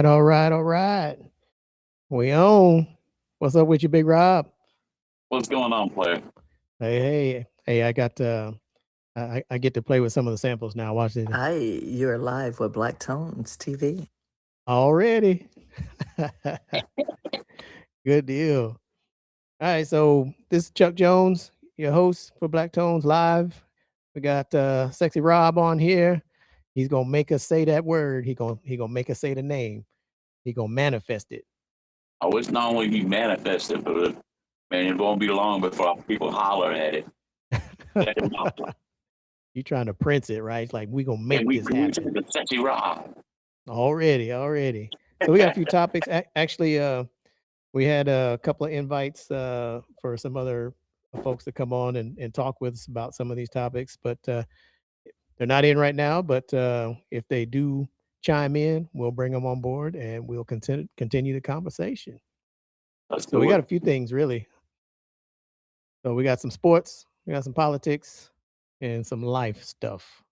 all right. We on. What's up with you, Big Rob? What's going on, player? Hey. I got I get to play with some of the samples now. Watch this Hi, you're live with BlaakTones TV. already. Good deal. All right, so this is Chuck Jones, your host for Black Tones Live. We got Sexy Rob on here. He's gonna make us say that word. He gonna make us say the name. He gonna manifest it. Oh, it's not only be manifested, but man, it won't be long before people holler at it. Check 'em out. You trying to prince it, right? It's like we gonna And make we this we happen. took the sexy rock. Already. So we got a few topics. Actually, we had a couple of invites for some other folks to come on and talk with us about some of these topics, but they're not in right now. But if they do chime in, we'll bring them on board and we'll continue the conversation. Let's So we do got a it. few things really. So we got some sports, we got some politics, and some life stuff.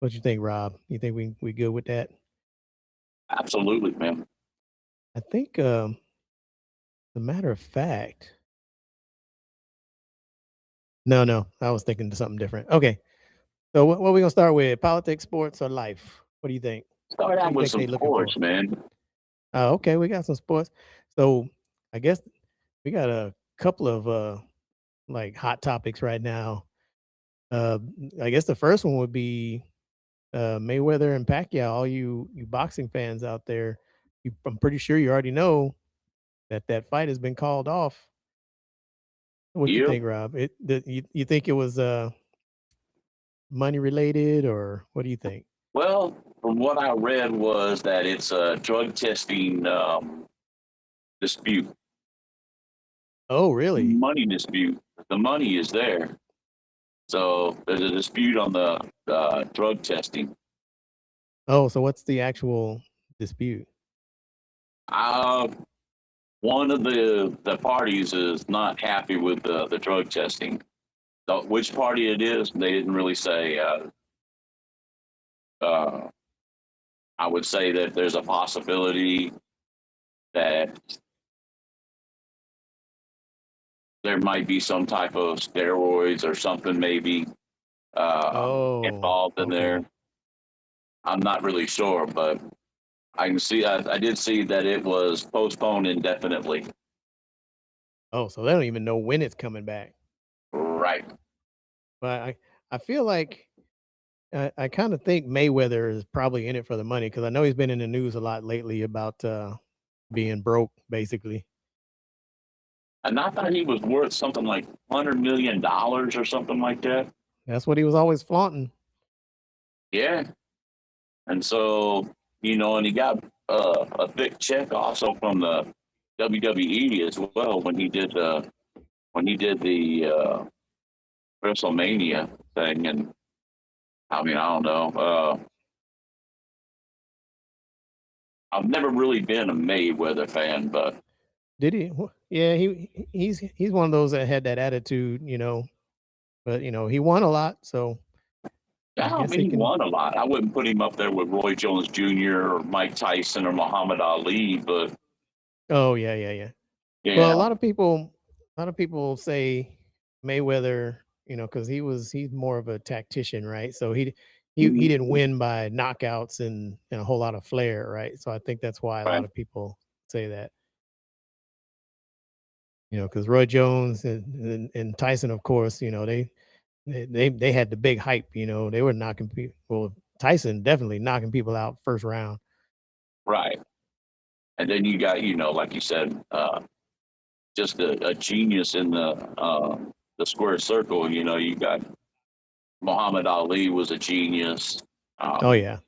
What you think, Rob? You think we good with that? Absolutely, man. I think, as a matter of fact, no, I was thinking of something different. Okay, so what are we gonna start with? Politics, sports, or life? What do you think? Start What do out you with think some they looking for? sports, man. Oh, okay, we got some sports. So I guess we got a couple of like hot topics right now. Uh, I guess the first one would be Mayweather and Pacquiao. All you boxing fans out there, I'm pretty sure you already know that fight has been called off. What you Yep. think, Rob? You think it was money related, or what do you think? Well, from what I read was that it's a drug testing dispute, Oh, really? money dispute. The money is there, so there's a dispute on the drug testing. Oh, so what's the actual dispute? Uh, One of the parties is not happy with the drug testing. So which party it is, they didn't really say. Uh, I would say that there's a possibility that there might be some type of steroids or something maybe Oh, involved in there. okay. I'm not really sure, but I can see. I did see that it was postponed indefinitely. Oh, so they don't even know when it's coming back. Right. But I feel like I kind of think Mayweather is probably in it for the money because I know he's been in the news a lot lately about being broke, basically. And I thought he was worth something like $100 million or something like that. That's what he was always flaunting. Yeah. And so, and he got a big check also from the WWE as well when he did the WrestleMania thing. And I mean, I don't know. I've never really been a Mayweather fan, but Did he? Yeah, he's one of those that had that attitude, but he won a lot, so I I guess mean, he he can. won a lot. I wouldn't put him up there with Roy Jones Jr. or Mike Tyson or Muhammad Ali, but Oh, yeah. Well, yeah, a lot of people say Mayweather, because he's more of a tactician, right? So he didn't mhm, win by knockouts and a whole lot of flair, right? So I think that's why a lot right, of people say that, because Roy Jones and Tyson, of course, they had the big hype, they were knocking people. Well, Tyson definitely knocking people out first round. right. And then you got, like you said, just a genius in the square circle. You got Muhammad Ali was a genius, Oh um, yeah.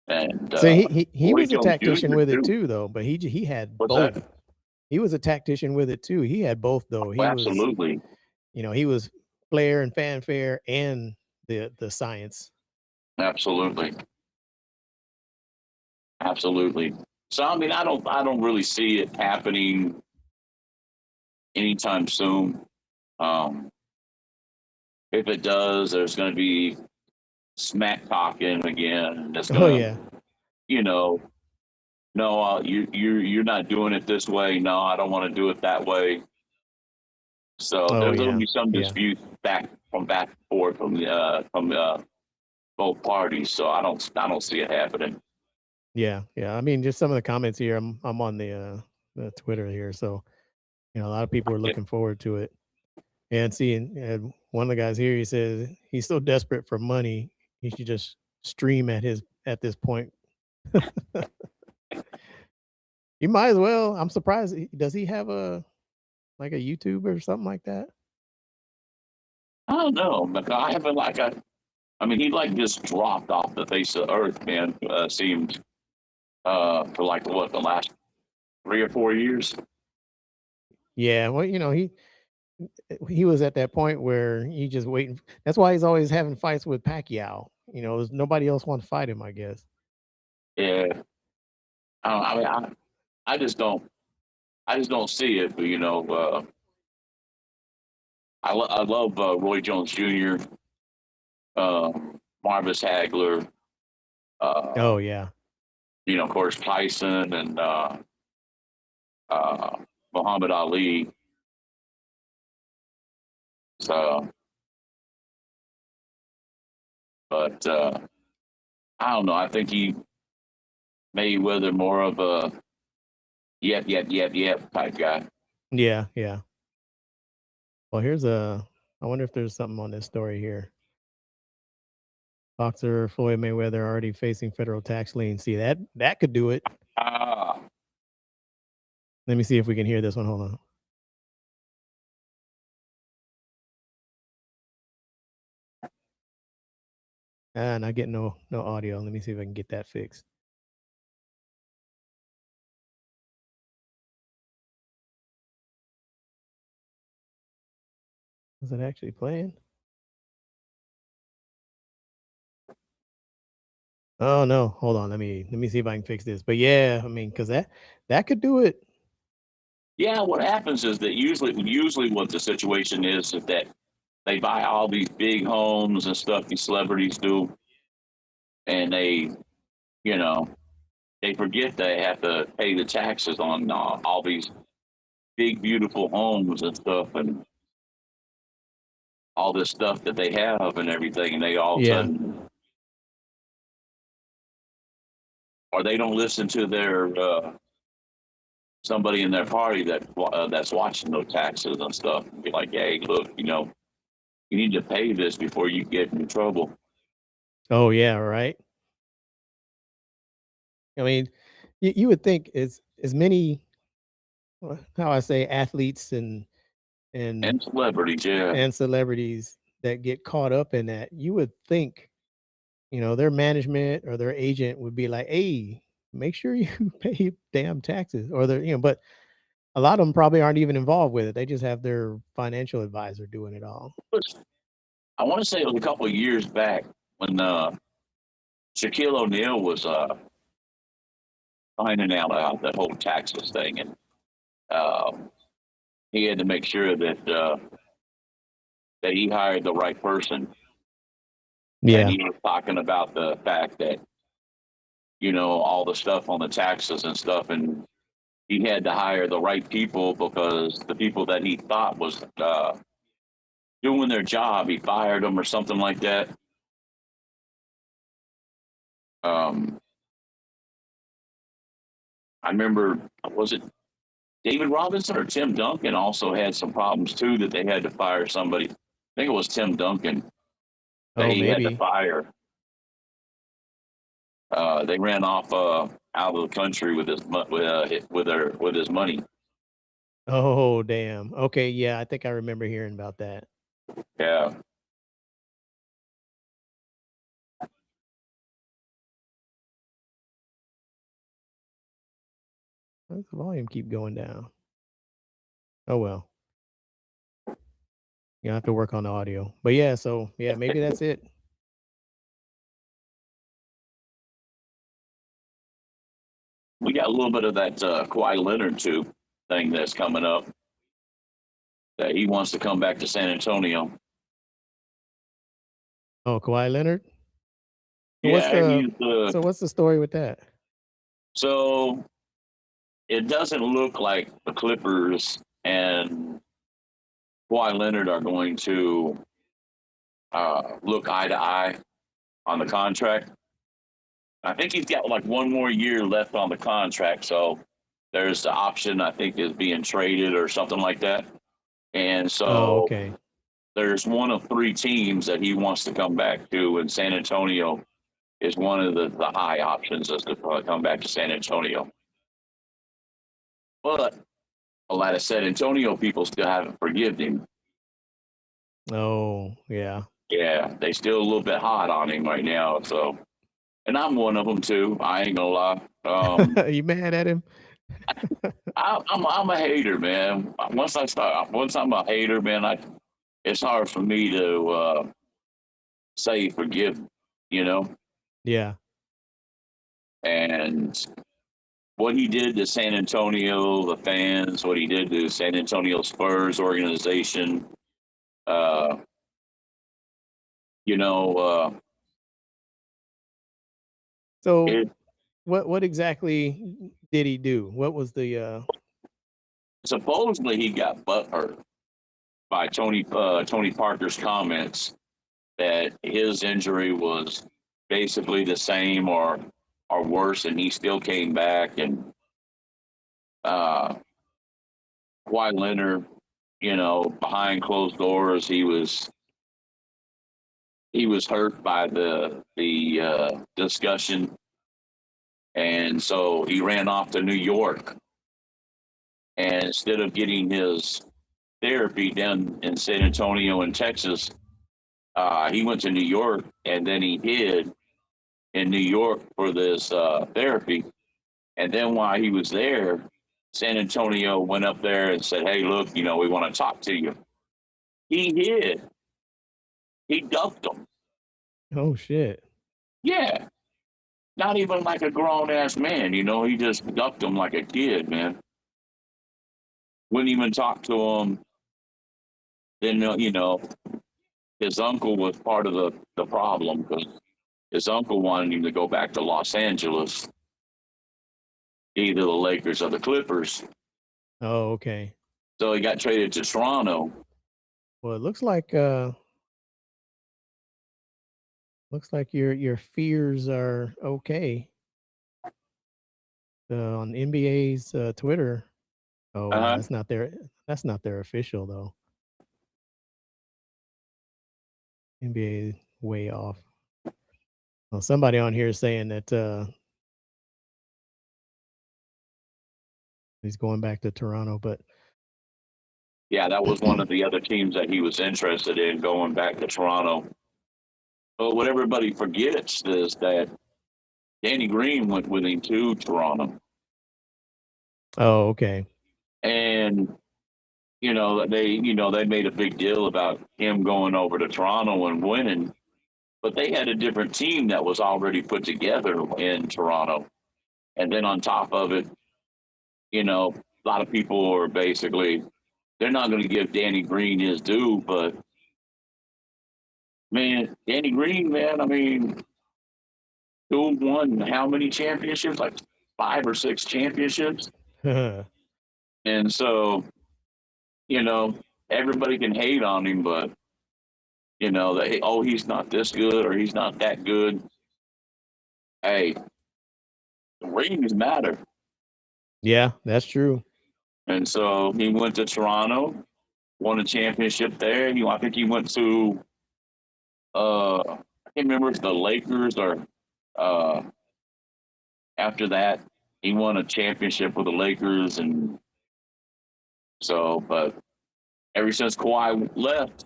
and So he Roy was a Jones tactician Jr. with it too. too, though. But he had What's that? both. He was a tactician with it too. He had both though. Oh, He was, absolutely, he was flair and fanfare and the science. absolutely, absolutely. So I mean, I don't really see it happening anytime soon. Um, if it does, there's going to be smack talking again, and it's Oh going to yeah. you know, no, you're not doing it this way. No, I don't want to do it that way. So Oh there's going to yeah, be some yeah, dispute back and forth from both parties. So I don't see it happening. yeah, yeah. I mean, just some of the comments here. I'm on the Twitter here, so a lot of people are Yeah. looking forward to it. And seeing one of the guys here, he says he's so desperate for money, he should just stream at this point. You might as well. I'm surprised. Does he have a YouTube or something like that? I don't know, but I haven't I mean, he like just dropped off the face of the earth, man. Seemed for like what the last 3 or 4 years. Yeah, well, he was at that point where he just waiting. That's why he's always having fights with Pacquiao. There's nobody else want to fight him, I guess. Yeah, I mean, I just don't see it. But I love Roy Jones Jr., Marvis Hagler, Oh yeah, of course Tyson and uh, Muhammad Ali. So, but I don't know. I think he Mayweather more of a yep type guy. yeah, yeah. Well, here's a. I wonder if there's something on this story here. Boxer Floyd Mayweather already facing federal tax lien. See that could do it. Ah, Let me see if we can hear this one. Hold on. Not getting no audio. Let me see if I can get that fixed. Is it actually playing? Oh no, hold on. Let me see if I can fix this. But yeah, I mean, because that could do it. yeah. What happens is that usually what the situation is that they buy all these big homes and stuff. These celebrities do, and you know, they forget they have to pay the taxes on all these big, beautiful homes and stuff, and all this stuff that they have and everything. And they all of a Yeah, sudden, or they don't listen to their somebody in their party that's watching those taxes and stuff. And be like, hey, look, you need to pay this before you get in trouble. oh yeah, right. I mean, you would think as many how I say athletes and And celebrities, yeah. and celebrities that get caught up in that, you would think their management or their agent would be like, hey, make sure you pay your damn taxes, or but a lot of them probably aren't even involved with it. They just have their financial advisor doing it all. I want to say it was a couple of years back when Shaquille O'Neal was finding out about the whole taxes thing, and uh, he had to make sure that he hired the right person. And Yeah, he was talking about the fact that all the stuff on the taxes and stuff, and he had to hire the right people because the people that he thought was doing their job, he fired them or something like that. Um, I remember, was it David Robinson or Tim Duncan also had some problems too that they had to fire somebody. I think it was Tim Duncan that oh he had to maybe. fire. They ran off out of the country with with his money. Oh damn. Okay, yeah, I think I remember hearing about that. Yeah, Why does the volume keep going down? Oh well, I have to work on the audio. But yeah, so yeah, maybe that's it. we got a little bit of that Kawhi Leonard too thing that's coming up. That he wants to come back to San Antonio. Oh, Kawhi Leonard. So what's Yeah, the so what's the story with that? So it doesn't look like the Clippers and Kawhi Leonard are going to look eye to eye on the contract. I think he's got like one more year left on the contract, so there's the option I think is being traded or something like that. And Oh, so okay. there's one of three teams that he wants to come back to, and San Antonio is one of the high options as to come back to San Antonio. But a lot of San Antonio people still haven't forgiven him. Oh, yeah. Yeah, they still a little bit hot on him right now. So, and I'm one of them too. I ain't gonna lie. You mad at him? I'm a hater, man. Once I'm a hater, man, it's hard for me to say forgive, you know. Yeah. And what he did to San Antonio, the fans, what he did to San Antonio Spurs organization, uh, you know, So it what exactly did he do? What was the supposedly he got butthurt by Tony Parker's comments that his injury was basically the same or worse, and he still came back. And uh, Kawhi Leonard, behind closed doors, he was hurt by the discussion, and so he ran off to New York. And instead of getting his therapy done in San Antonio and Texas, he went to New York, and then he hid in New York for this therapy. And then while he was there, San Antonio went up there and said, "Hey, look, we want to talk to you." He hid. He ducked them. Oh shit. Yeah, not even like a grown ass man. He just ducked them like a kid, man. Wouldn't even talk to him. Then his uncle was part of the problem because his uncle wanted him to go back to Los Angeles, either the Lakers or the Clippers. Oh, okay. So he got traded to Toronto. Well, it looks like your fears are okay. On NBA's Twitter. Oh, no, Uh-huh. that's not their official though. NBA way off. Well, somebody on here is saying that he's going back to Toronto, but Yeah, that was one of the other teams that he was interested in going back to Toronto. But what everybody forgets is that Danny Green went with him to Toronto. oh, okay. And they made a big deal about him going over to Toronto and winning, but they had a different team that was already put together in Toronto. And then on top of it, a lot of people are basically they're not going to give Danny Green his due, but man, Danny Green, man, I mean, who won how many championships? Like 5 or 6 championships. And so, you know, everybody can hate on him, but that he's not this good or he's not that good. Hey, the rings matter. Yeah, that's true. And so he went to Toronto, won a championship there. I think he went to I can't remember if the Lakers or uh after that he won a championship with the Lakers. And so, but ever since Kawhi left,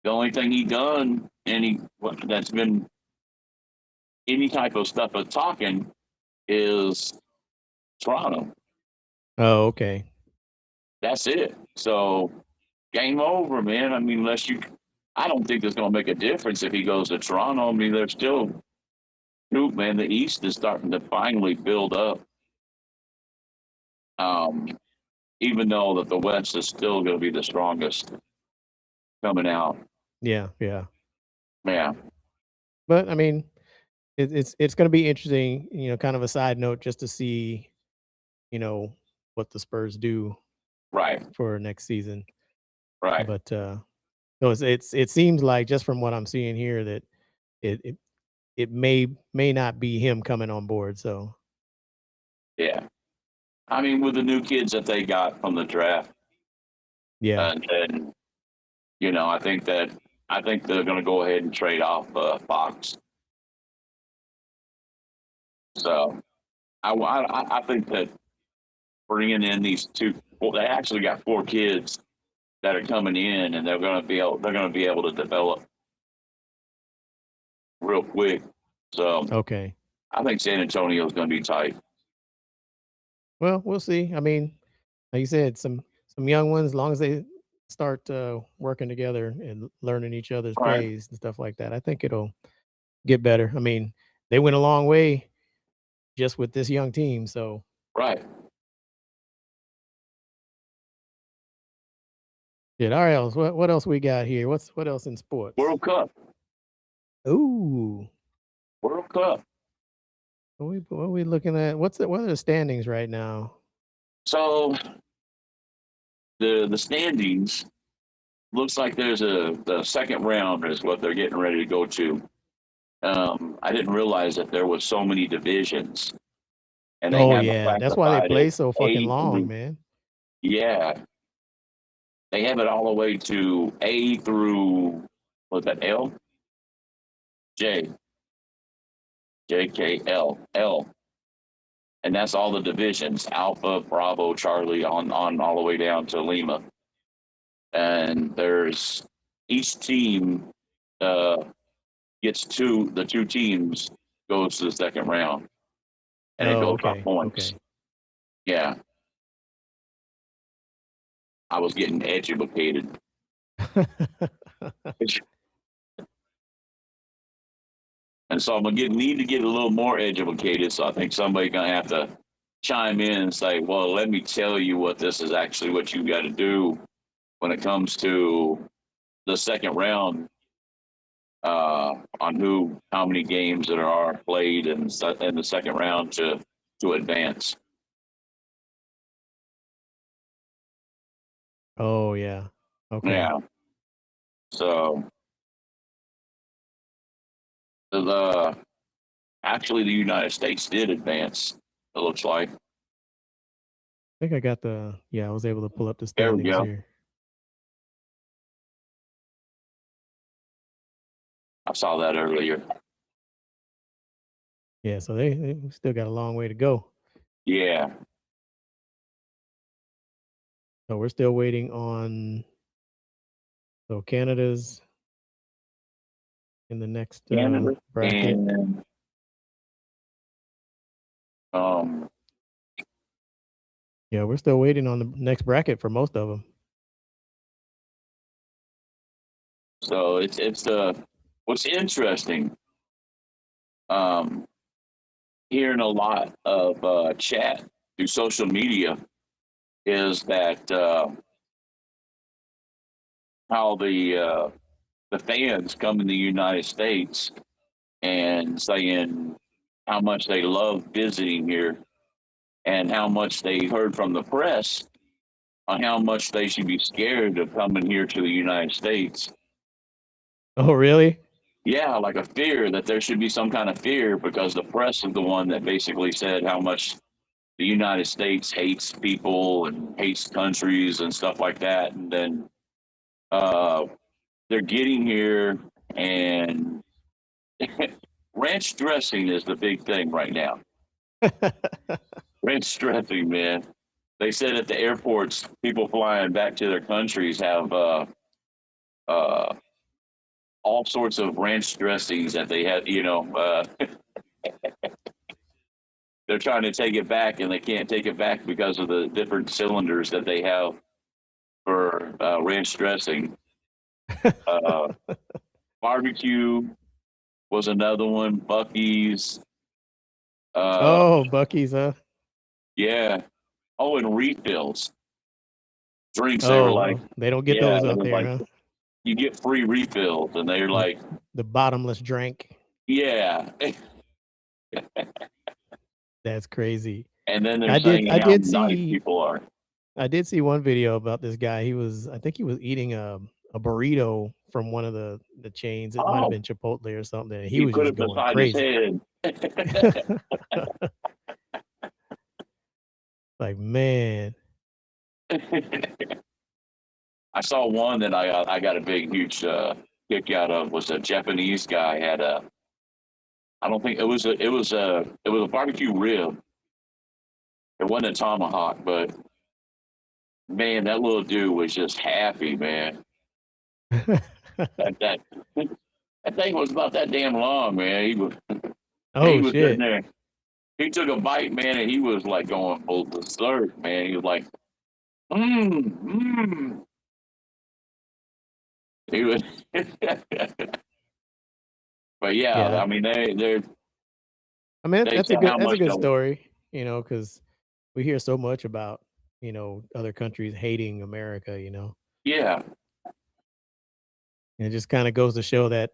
the only thing he done that's been any type of stuff of talking is Toronto. Oh, okay. That's it. So game over, man. I mean, I don't think it's going to make a difference if he goes to Toronto. I mean, there's still, shoot, man, the East is starting to finally build up. Even though that the West is still going to be the strongest coming out. Yeah, yeah. Yeah. But I mean, it's going to be interesting, kind of a side note, just to see, what the Spurs do Right, for next season. right. But no, it seems like, just from what I'm seeing here, that it it, it may not be him coming on board. So Yeah. I mean, with the new kids that they got from the draft, yeah, and then I think they're going to go ahead and trade off Fox. So I think that bringing in these two, well, they actually got 4 kids that are coming in, and they're going to be able to develop real quick. So okay. I think San Antonio is going to be tight. Well, we'll see. I mean, like you said, some young ones, as long as they start working together and learning each other's Right, plays and stuff like that, I think it'll get better. I mean, they went a long way just with this young team. So right. shit. All right, else. What else we got here? What else in sports? World Cup, Ooh, World Cup. what are we looking at? What are the standings right now? So the standings looks like there's the second round is what they're getting ready to go to. I didn't realize that there was so many divisions, and they Oh have it yeah, that's why they classified play as so fucking A long, through, man. yeah, they have it all the way to A through, what's that, L, J, J, K, L, L, and that's all the divisions: Alpha, Bravo, Charlie, on all the way down to Lima. And there's each team uh, gets the 2 teams goes to the second round, and it Oh, goes by okay, points. okay. Yeah, I was getting educated. And so I'm gonna need to get a little more educated. So I think somebody's gonna have to chime in and say, "Well, let me tell you what this is actually what you got to do when it comes to the second round, on how many games that are played in the second round to advance." Oh yeah. Okay. Yeah. So the actually the United States did advance. It looks like. I think I got I was able to pull up the There we standings go. here. I saw that earlier. Yeah, so they still got a long way to go. Yeah. So we're still waiting on, so Canada's in the next Canada bracket. and um Yeah, we're still waiting on the next bracket for most of them. so it's what's interesting, um hearing a lot of chat through social media is that how the fans come in the United States and saying how much they love visiting here and how much they heard from the press on how much they should be scared of coming here to the United States. Oh, really? Yeah, like a fear that there should be some kind of fear because the press is the one that basically said how much the United States hates people and hates countries and stuff like that. And then uh, they're getting here, and ranch dressing is the big thing right now. Ranch dressing, man. They said at the airports, people flying back to their countries have uh, all sorts of ranch dressings that they have. They're trying to take it back, and they can't take it back because of the different cylinders that they have for ranch dressing. Uh, Barbecue was another one. Bucky's. Uh, Oh, Bucky's, huh? yeah. Oh, and refills. Drinks. They were Oh, like, they don't get yeah, those they up were there, like, huh? you get free refills, and they're The like, the bottomless drink. yeah. That's crazy. And then they're I did saying I how did nice see people are. I did see one video about this guy. I think he was eating a burrito from one of the chains. It might have Oh, been Chipotle or something. And he he was put just it going beside his crazy. head. Like, man. I saw one that I got a big huge kick out of was a Japanese guy had a I don't think it was a barbecue rib. It wasn't a tomahawk, but man, that little dude was just happy, man. That that thing was about that damn long, man. He Oh was sitting shit. there. He took a bite, man, and he was like going full berserk, man. He was like, mmm. He was, but yeah, Yeah. I mean I mean, they said how that's a much good they story, because we hear so much about, other countries hating America, yeah, And it just kind of goes to show that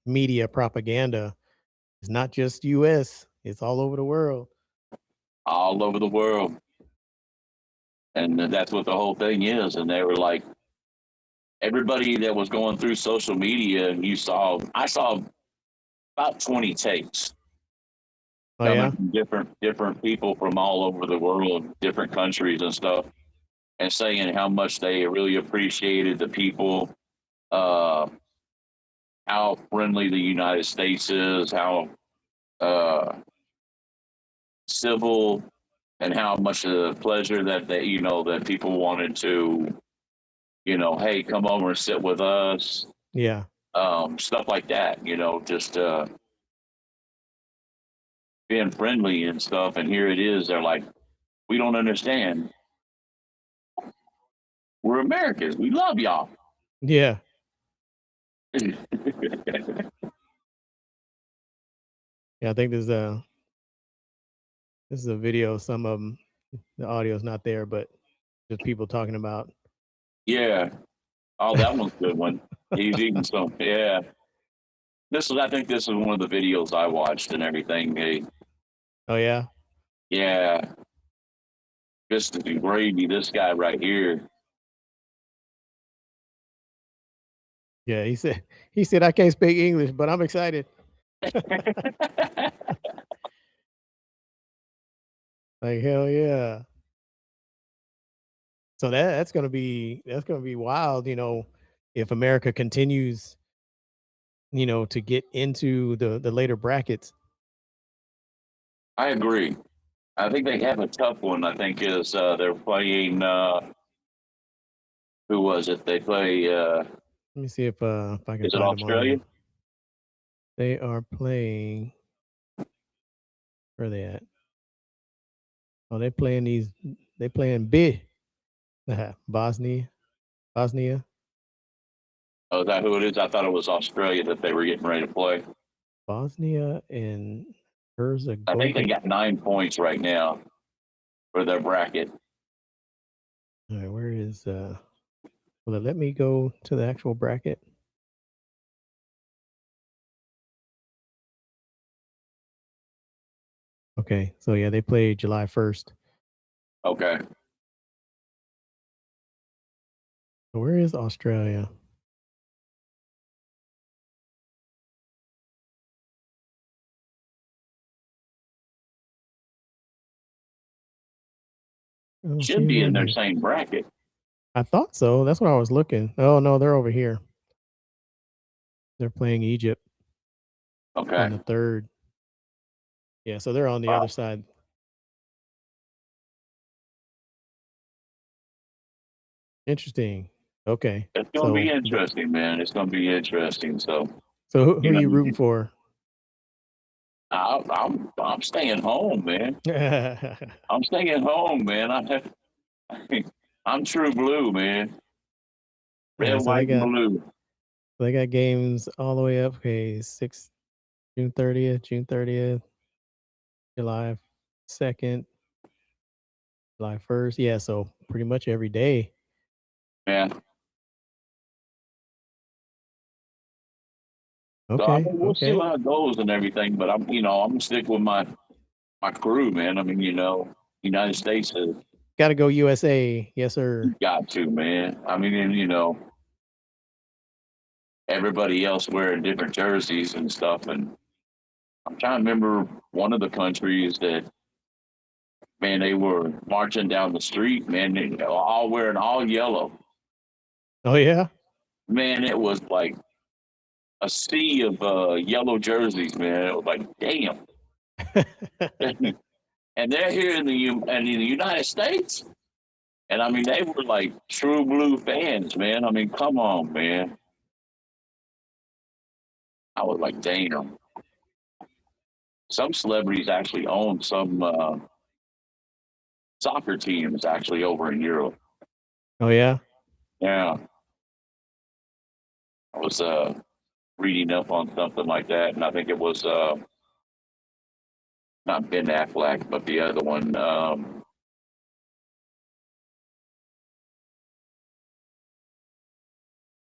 media propaganda is not just US, it's all over the world. all over the world, and that's what the whole thing is. And they were like everybody that was going through social media, and I saw about 20 takes Oh coming yeah? from different people from all over the world, different countries and stuff, and saying how much they really appreciated the people, uh, how friendly the United States is, how uh, civil, and how much of the pleasure that that people wanted to hey, come over and sit with us, Yeah. stuff like that. Just being friendly and stuff. And here it is. They're like, we don't understand. We're Americans. We love y'all. Yeah. Yeah, I think this is a video. Some of them, the audio's not there, but just people talking about. Yeah. Oh, that one's a good one. He's eating some. Yeah. I think this is one of the videos I watched and everything. Oh yeah, Yeah. This is gravy. This guy right here. yeah. He said I can't speak English, but I'm excited. Like hell yeah. So that's gonna be wild. If America continues, to get into the later brackets. I agree. I think they have a tough one. I think is they're playing. Who was it? They play. Let me see if I can Is it find them on Australia? here. They are playing. Where are they at? Oh, they playing these. They playing big. Bosnia. Bosnia. Oh, is that who it is? I thought it was Australia that they were getting ready to play. Bosnia and I think they Herzegovina. got 9 points right now for their bracket. All right, where is Well, let me go to the actual bracket. Okay, so yeah, they play July 1st. Okay. So where is Australia? I don't see Should them be in on their here. same bracket. I thought so. That's what I was looking. Oh no, they're over here. They're playing Egypt Okay. on the 3rd. Yeah, so they're on the other Wow. side. Interesting. Okay. It's going to be So interesting, man. It's going to be interesting. So, who you are know, you rooting for? I'm staying home, man. I'm staying home, man. I'm true blue, man. All Red, right, so white, and blue. they got games all the way up. Okay, June 30th, July 2nd, July 1st. Yeah, so pretty much every day. Yeah. So I Okay. mean, we'll see Okay. how it goes and everything. But I'm gonna stick with my crew, man. I mean, United States has Got to go USA. Yes, sir. got to, man. I mean, and everybody else wearing different jerseys and stuff. And I'm trying to remember one of the countries that, man, they were marching down the street, man, they all wearing all yellow. Oh yeah. Man, it was like a sea of yellow jerseys, man. It was like, damn. And they're here in the United States, and I mean, they were like true blue fans, man. I mean, come on, man. I was like, damn. Some celebrities actually own some soccer teams actually over in Europe. Oh yeah. Yeah, I was reading up on something like that, and I think it was not Ben Affleck, but the other one.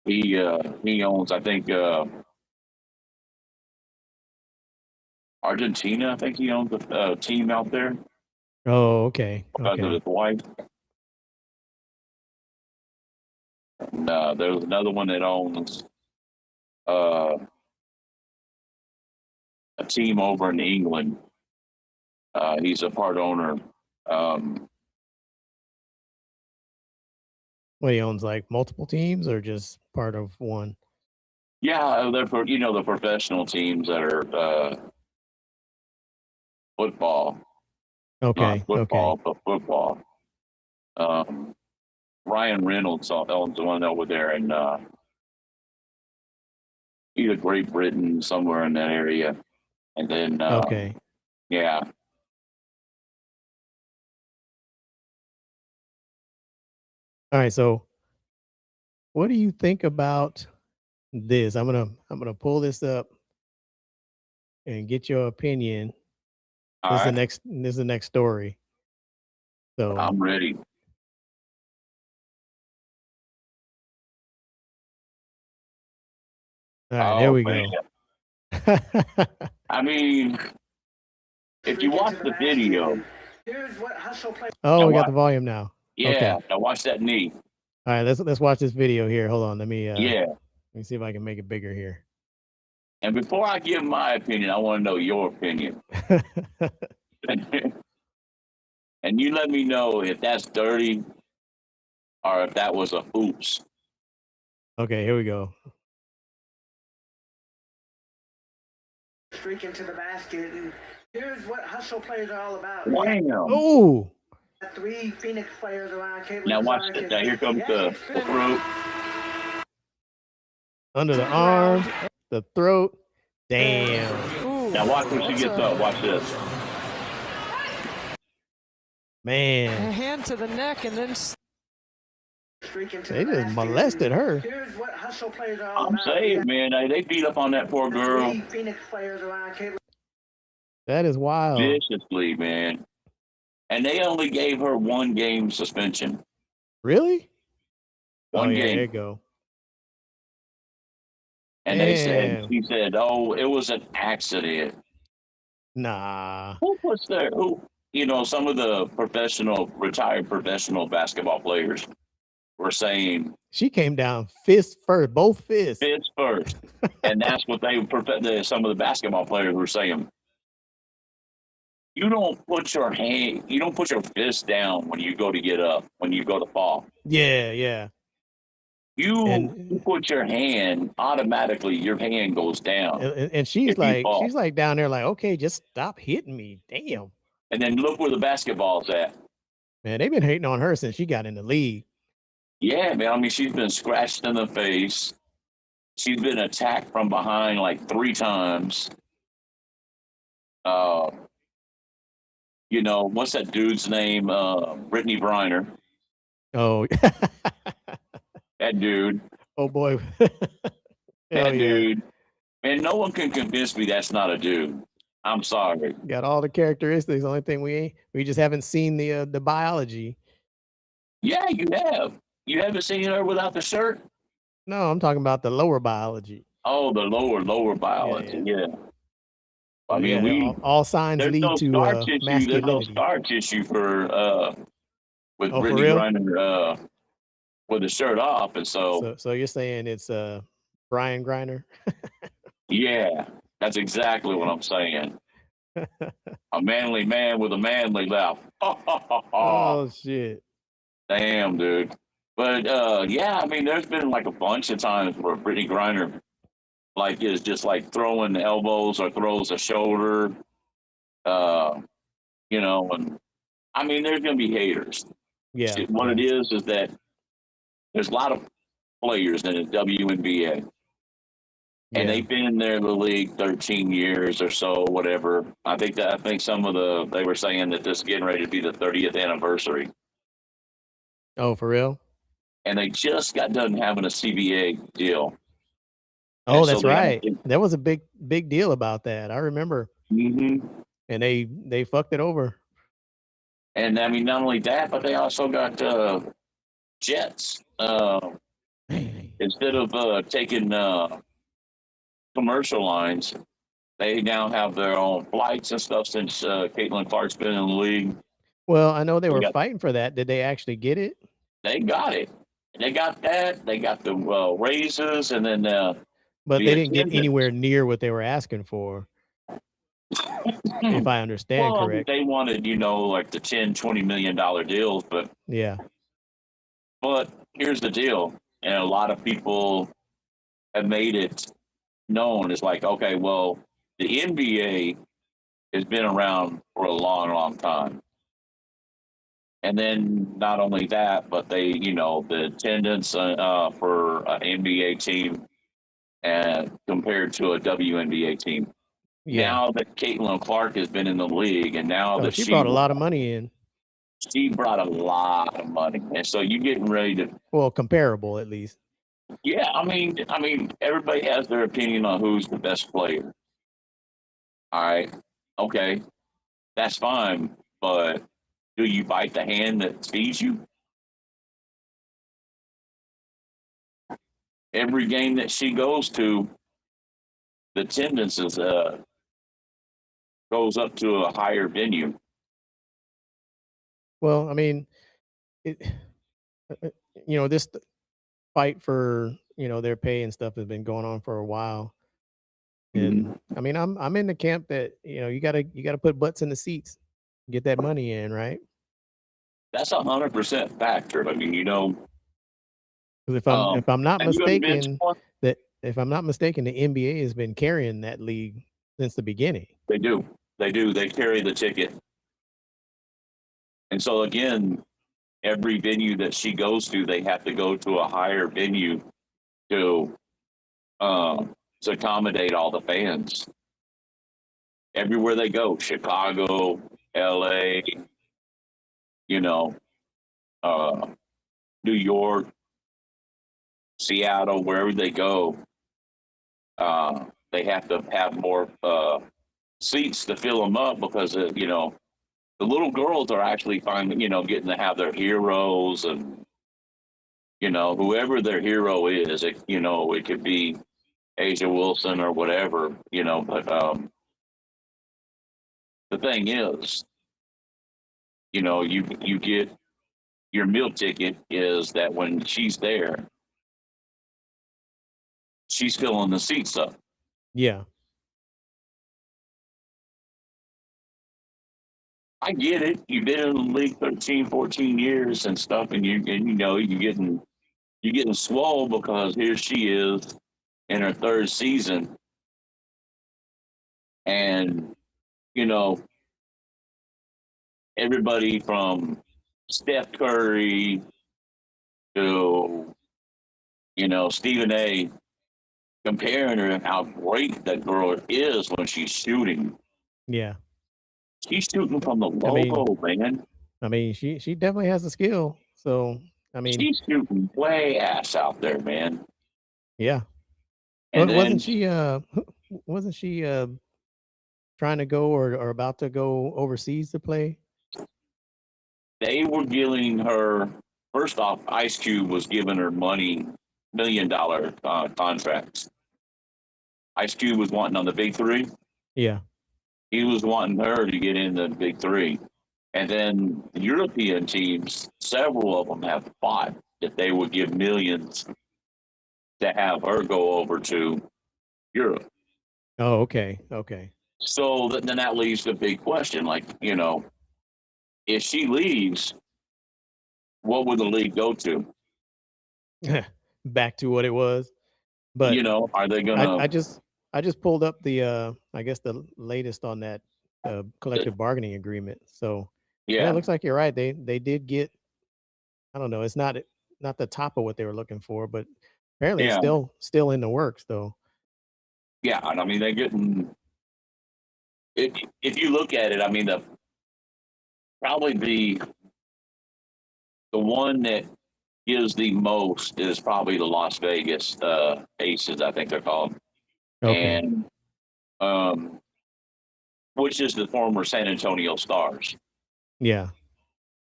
He owns, I think, Argentina. I think he owns a team out there Oh okay. because of Okay. his wife. And there's another one that owns uh, a team over in England. He's a part owner. Well, he owns like multiple teams or just part of one. Yeah, they're for the professional teams that are football, Okay. not football, Okay. but football. Um, Ryan Reynolds owns the one over there in either Great Britain, somewhere in that area, and then Okay. yeah, All right. So, what do you think about this? I'm gonna pull this up and get your opinion. all right, This is the next story. So, I'm ready. all right, there Oh we man, go. I mean, if you watch the video, Oh, now we got watch, the volume now. yeah, Okay. now watch that knee. All right, let's watch this video here. Hold on. Yeah, Let me see if I can make it bigger here. and before I give my opinion, I want to know your opinion. And you let me know if that's dirty or if that was a oops. Okay, here we go. Streak into the basket, and here's what hustle players are all about. Wow. Oh, 3 Phoenix players around Caitlin. Now watch this. Now here comes the throat. under the arm, the throat. Damn. Now watch when she gets up. Watch this. A Man, hand to the neck and then they just molested her. Here's what hustle players are all I'm about. saying, man, they beat up on that poor girl 3 Phoenix players around Caitlin. That is wild. viciously, man. And they only gave her 1 game suspension. Really? One Oh yeah, game. there you go. And Damn. he said, oh, it was an accident. Nah. Who was there? Some of the retired professional basketball players were saying She came down fist first, both fists. fist first. And that's what some of the basketball players were saying. You don't put your fist down when you go to get up, when you go to fall. Yeah, yeah. You put your hand, automatically your hand goes down. And she's like down there like, okay, just stop hitting me. Damn. And then look where the basketball's at. Man, they've been hating on her since she got in the league. Yeah, man. I mean, she's been scratched in the face. She's been attacked from behind like 3 times. What's that dude's name? Brittany Griner. Oh. That dude. Oh boy. That dude. Man, no one can convince me that's not a dude. I'm sorry. Got all the characteristics. The only thing we just haven't seen the biology. Yeah, you have. You haven't seen her without the shirt? No, I'm talking about the lower biology. Oh, the lower biots. Yeah. Yeah. I So mean, yeah, all signs there's lead no to scar tissue. There's no masculinity. scar tissue for with Oh, for Brittany real? Griner with the shirt off, and so So you're saying it's Brian Griner? yeah, that's exactly what I'm saying. A manly man with a manly laugh. Oh shit. Damn, dude. But yeah, I mean, there's been like a bunch of times where Brittany Griner like is just like throwing elbows or throws a shoulder, uh, and I mean, there's gonna be haters. Yeah, What it yeah, is that there's a lot of players in the WNBA, and yeah. they've been in there the league 13 years or so, whatever. I think they were saying that this is getting ready to be the 30th anniversary, Oh, for real? and they just got done having a CBA deal, and Oh, so that's they right. actually, There was a big deal about that. I remember. mhm. And they fucked it over. And I mean, not only that, but they also got jets. Instead of taking commercial lines, they now have their own flights and stuff since Caitlin Clark's been in the league. Well, I know they They were got fighting for that. Did they actually get it? they got it. They got that. They got the raises, and then But the they didn't get attendance. anywhere near what they were asking for, if I understand Well, I mean, correct. they wanted, like the $10-20 million deals, Yeah. but here's the deal, and a lot of people have made it known. It's like, okay, well, the NBA has been around for a long, long time. And then not only that, but the attendance for an NBA team and compared to a WNBA team. Yeah. Now that Caitlin Clark has been in the league, and now Oh, that she brought a lot of money in. she brought a lot of money, and so you getting ready to, Well, comparable at least. yeah. I mean, everybody has their opinion on who's the best player. All right, okay, that's fine, but do you bite the hand that feeds you? Every game that she goes to, the attendance goes up to a higher venue. Well, I mean, it, uh, this fight for, their pay and stuff has been going on for a while. And Mhm. I mean, I'm in the camp that, you gotta put butts in the seats, get that money in, right? That's 100% factor. I mean, 'Cause if I'm not have you ever been to mistaken, one? the NBA has been carrying that league since the beginning. They do. They do. They carry the ticket. And so again, every venue that she goes to, they have to go to a higher venue to to accommodate all the fans. Everywhere they go, Chicago, LA, you know, uh, New York, Seattle, wherever they go, they have to have more seats to fill them up because the little girls are actually finding getting to have their heroes and whoever their hero is. It could be Asia Wilson or whatever. But the thing is, you get your meal ticket is that when she's there, she's filling the seats up. Yeah. I get it. You've been in the league 13, 14 years and stuff, and you're getting swole because here she is in her third season, and you know everybody from Steph Curry to Stephen A. comparing her how great that girl is when she's shooting. Yeah. She's shooting from the I mean logo, man. I mean, she definitely has the skill. So, I mean, She's shooting way ass out there, man. yeah. And Wasn't then she wasn't she trying to go or about to go overseas to play? they were giving her, first off, Ice Cube was giving her money, $1 million contracts. Ice Cube was wanting on the big three. Yeah. He was wanting her to get in the big three. And then the European teams, several of them have fought that they would give millions to have her go over to Europe. Oh, okay. Okay. So then that leaves the big question, like, if she leaves, what would the league go to? Back to what it was. But Are they I gonna? just pulled up the I guess the latest on that collective bargaining agreement. So yeah, it Yeah, looks like you're right. They did get, I don't know, it's not the top of what they were looking for, but apparently it's yeah, still in the works though. yeah. And I mean, they're getting. If you look at it, I mean, probably the one that gives the most is probably the Las Vegas Aces, I think they're called, Okay. and which is the former San Antonio Stars. Yeah.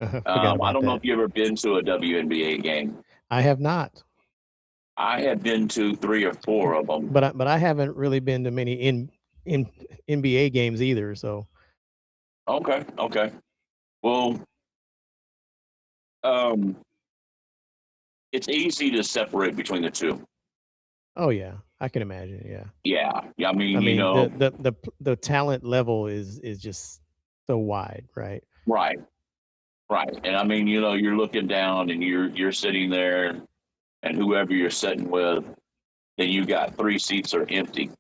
Forgot I about don't know that. if you ever been to a WNBA game. I have not. I have been to 3 or 4 of them. But I haven't really been to many in NBA games either, so Okay. Well, um, it's easy to separate between the two. oh yeah, I can imagine, yeah. Yeah. I mean, I mean, the talent level is just so wide, right? right. And I mean, you're looking down and you're sitting there, and whoever you're sitting with, then you got 3 seats are empty.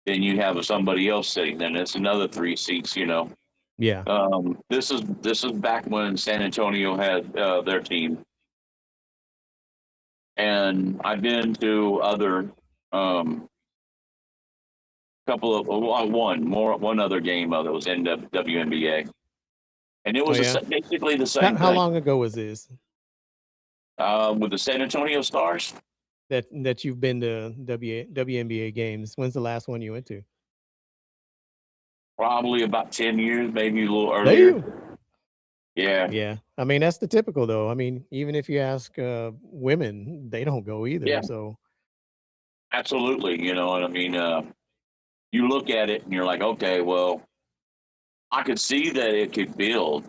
Then you have somebody else sitting, then it's another 3 seats. Yeah. This is back when San Antonio had their team, and I've been to other couple of one other game that was in the WNBA, and it Oh was yeah. basically the same How thing long ago was this with the San Antonio Stars. that you've been to WNBA games? When's the last one you went to? Probably about 10 years, maybe a little earlier. Damn. Yeah, Yeah. I mean, that's the typical though. I mean, even if you ask women, they don't go yeah, either. So absolutely. And I mean, you look at it and you're like, okay, well, I could see that it could build,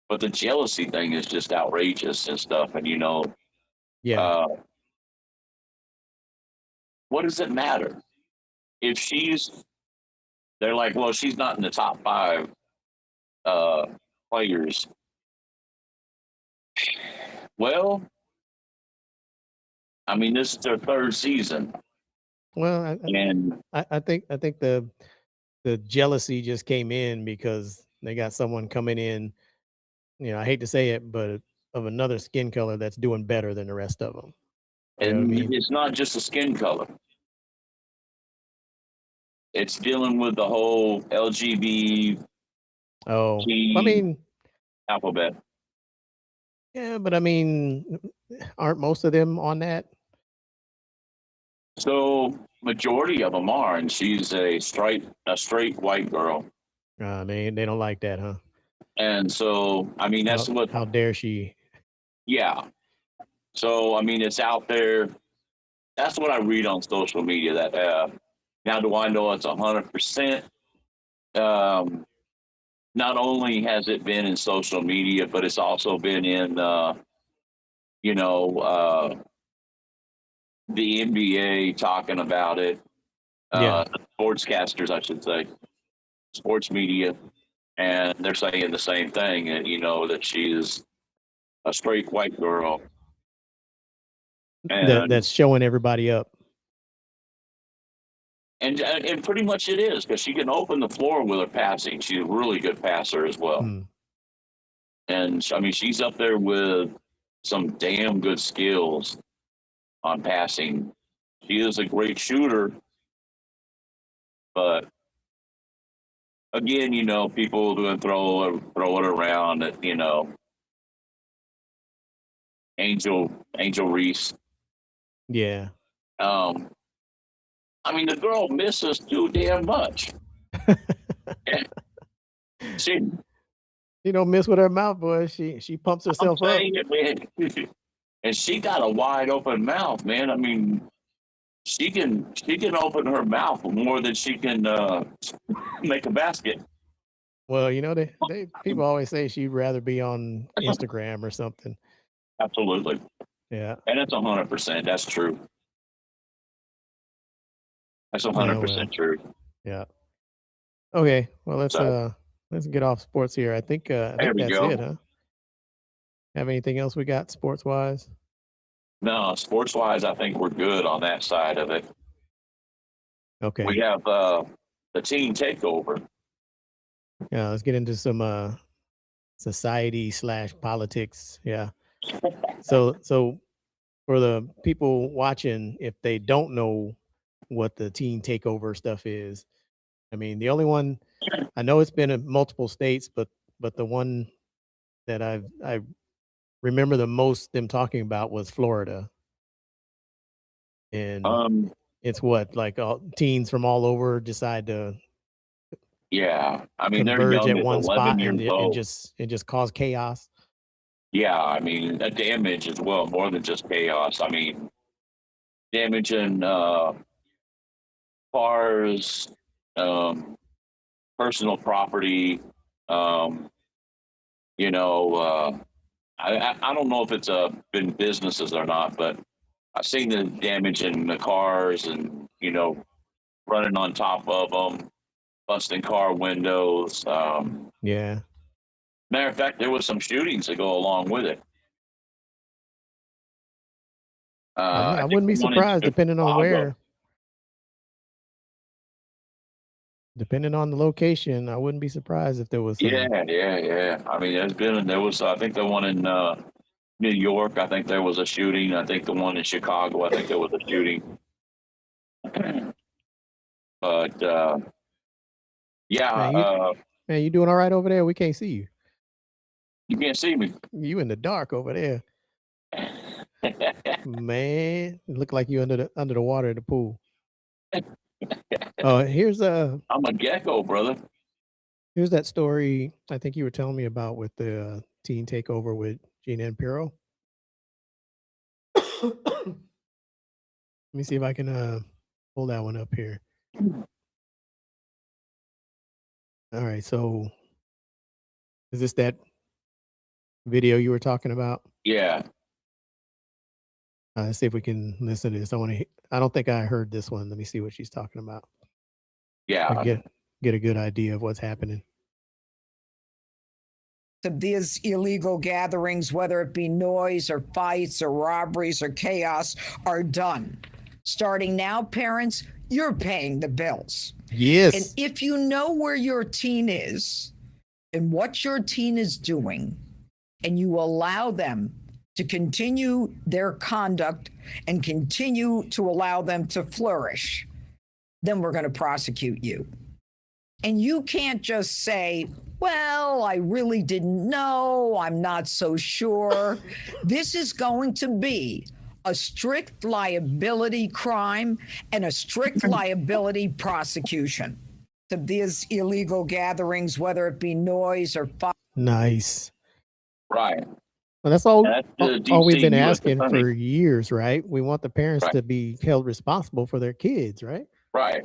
but the jealousy thing is just outrageous and stuff. And yeah. uh, what does it matter if they're like, well, she's not in the top 5 players. Well, I mean, this is their 3rd season, Well, and I think the jealousy just came in because they got someone coming in, I hate to say it, but of another skin color that's doing better than the rest of them. You know what I mean? it's not just the skin color. It's dealing with the whole LGBT Oh, I mean, alphabet. yeah, but I mean, aren't most of them on that? So majority of them are, and she's a straight white girl, They don't like that, huh? and so I mean that's what. How dare she? Yeah. So I mean it's out there. That's what I read on social media. That now do I know it's 100%? Not only has it been in social media, but it's also been in you know the NBA talking about it. Yeah, Sportscasters, I should say, sports media, and they're saying the same thing. That she is a straight white girl, and that's showing everybody up. and pretty much it is because she can open the floor with her passing. She's a really good passer as well, Hmm. and I mean she's up there with some damn good skills on passing. She is a great shooter, but again, people doing throw it around that Angel Reese. Yeah. I mean, the girl misses too damn much. She, She don't miss with her mouth, boy. She pumps I'm herself up. saying it, man. and she got a wide open mouth, man. I mean, she can open her mouth more than she can make a basket. Well, you know, they people always say she'd rather be on Instagram or something. Absolutely, Yeah. and it's 100%. That's true. That's 100% true. Yeah. Okay. Well, So let's get off sports here. I think there we that's go. it, huh? Have anything else we got sports wise? No, sports wise, I think we're good on that side of it. Okay. We have the team takeover. Yeah, let's get into some society / politics. Yeah. So for the people watching, if they don't know what the teen takeover stuff is, I mean, the only one I know it's been in multiple states, but the one that I remember the most them talking about was Florida, and it's what like all teens from all over decide to Yeah, I mean they're converge young at as one 11 spot years and old. just cause chaos. Yeah, I mean a damage as well, more than just chaos. I mean damaging cars, personal property. Um, you know, I don't know if it's been businesses or not, but I've seen the damage in the cars and running on top of them, busting car windows. Yeah, Matter of fact, there was some shootings that go along with it. I I think wouldn't the be one in surprised depending on Chicago. depending on the location. I wouldn't be surprised if there was Yeah, some. yeah. I mean, there was, I think the one in New York, I think there was a shooting. I think the one in Chicago, I think there was a shooting. But yeah, Man, you doing all right over there? We can't see you. you can't see me. You in the dark over there, man. It look like you under the water in the pool. Oh, here's I'm a gecko, brother. here's that story I think you were telling me about with the teen takeover with Gina and Piro. Let me see if I can pull that one up here. All right, so is this that video you were talking about? Yeah. Let's see if we can listen to this. I don't think I heard this one. Let me see what she's talking about. Yeah. Get a good idea of what's happening. Of these illegal gatherings, whether it be noise or fights or robberies or chaos, are done. Starting now, parents, you're paying the bills. Yes. And if you know where your teen is and what your teen is doing, and you allow them to continue their conduct and continue to allow them to flourish, then we're going to prosecute you. And you can't just say, well, I really didn't know. I'm not so sure. This is going to be a strict liability crime and a strict liability prosecution of these illegal gatherings, whether it be noise or fire. Nice. Right. Well, that's all. That's the All we've DC been US asking attorney. for years, right? We want the parents Right. to be held responsible for their kids, right? Right.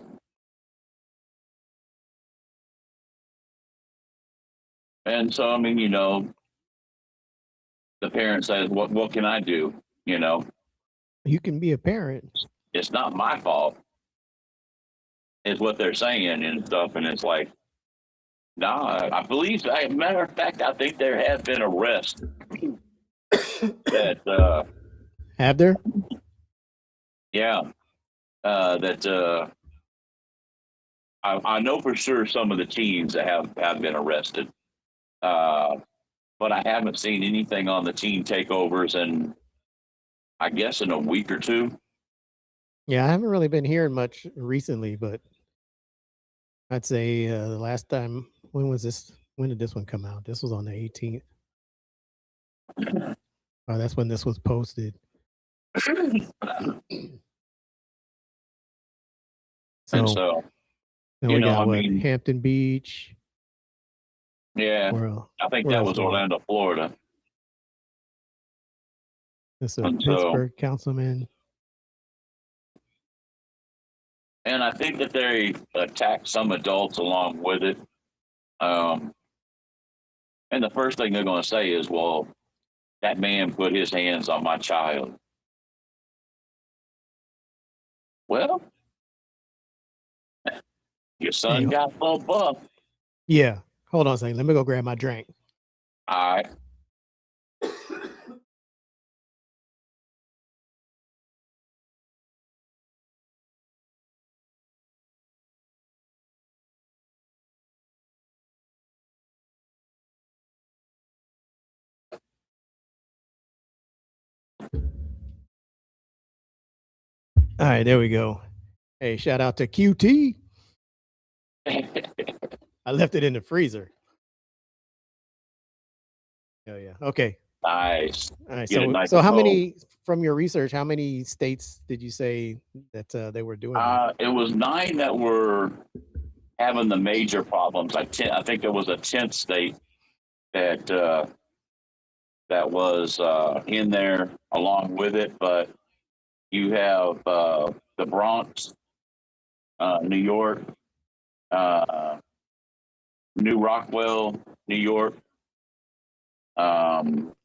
And so, I mean, the parent says, what can I do? You can be a parent. It's not my fault, is what they're saying and stuff. And it's like, nah, I believe, matter of fact, I think there have been arrests that, Have there? yeah, that I know for sure some of the teens that have been arrested. But I haven't seen anything on the teen takeovers in, I guess, in a week or two. Yeah, I haven't really been hearing much recently, but I'd say the last time, when was this? When did this one come out? This was on the 18th. Oh, that's when this was posted. And So so, then we got I what? mean, Hampton Beach. yeah, Where I think where that else was we got? Orlando, Florida. It's a And so, Pittsburgh councilman. and I think that they attacked some adults along with it. And the first thing they're going to say is, well, that man put his hands on my child. Well, your son Hey, got so buff. yeah. Hold on a second. Let me go grab my drink. All right. All right, there we go. Hey, shout out to QT. I left it in the freezer. Oh yeah. Okay. Nice. All right. Get it So nice so and how cold. many from your research? How many states did you say that they were doing that? It was 9 that were having the major problems. I think there was a 10th state that that was in there along with it, but you have the Bronx, New York, New Rockwell, New York,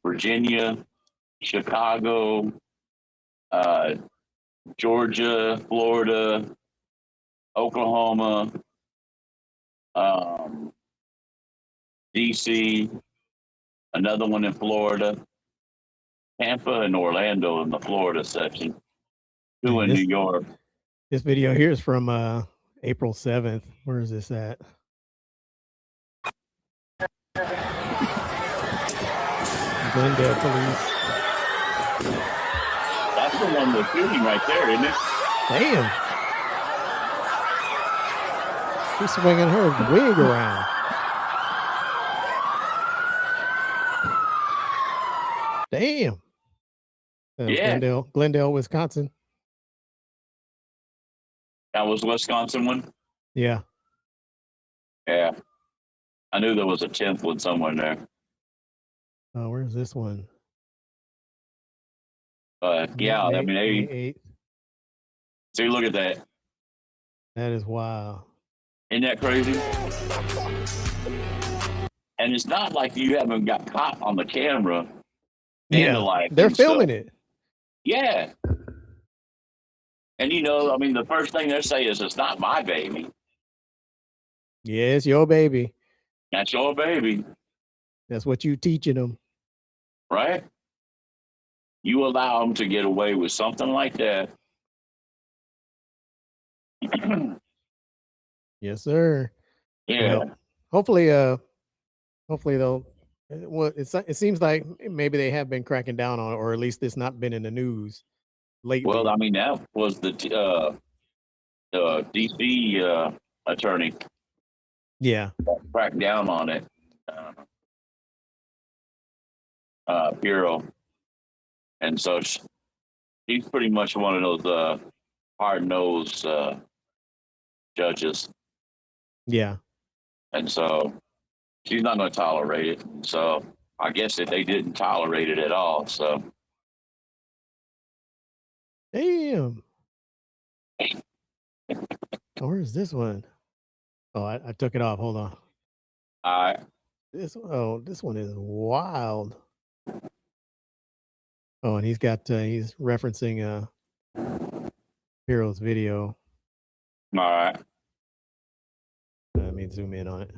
Virginia, Chicago, Georgia, Florida, Oklahoma, DC, another one in Florida, Tampa, and Orlando in the Florida section. 2 Man, in New York. This video here is from April 7th. Where is this at? Glendale police. That's the one they're shooting right there, isn't it? Damn. She's swinging her wig around. Damn. Yeah. Glendale, Wisconsin. That was Wisconsin one. Yeah. Yeah, I knew there was a 10th one somewhere in there. Oh, where's this one? But yeah, I mean, May hey, 8th. see, look at that. That is wild. Isn't that crazy? And it's not like you haven't got caught on the camera. Yeah, vandalizing they're stuff. filming it. Yeah. And you know, I mean, the first thing they say is, it's not my baby. Yeah, it's your baby. That's your baby, That's what you teaching them. right? You allow them to get away with something like that. Yes, sir. Yeah. Well, hopefully they'll. Well, it seems like maybe they have been cracking down on it, or at least it's not been in the news lately. Well, I mean, that was the DC attorney Yeah. cracked down on it. Bureau, and so she's pretty much one of those hard-nosed judges, Yeah. and so she's not going to tolerate it. So I guess that they didn't tolerate it at all. So Damn. Oh, where's this one? Oh, I took it off. Hold on. This one is wild. Oh, and he's referencing Piro's video. all right. Let me zoom in on it.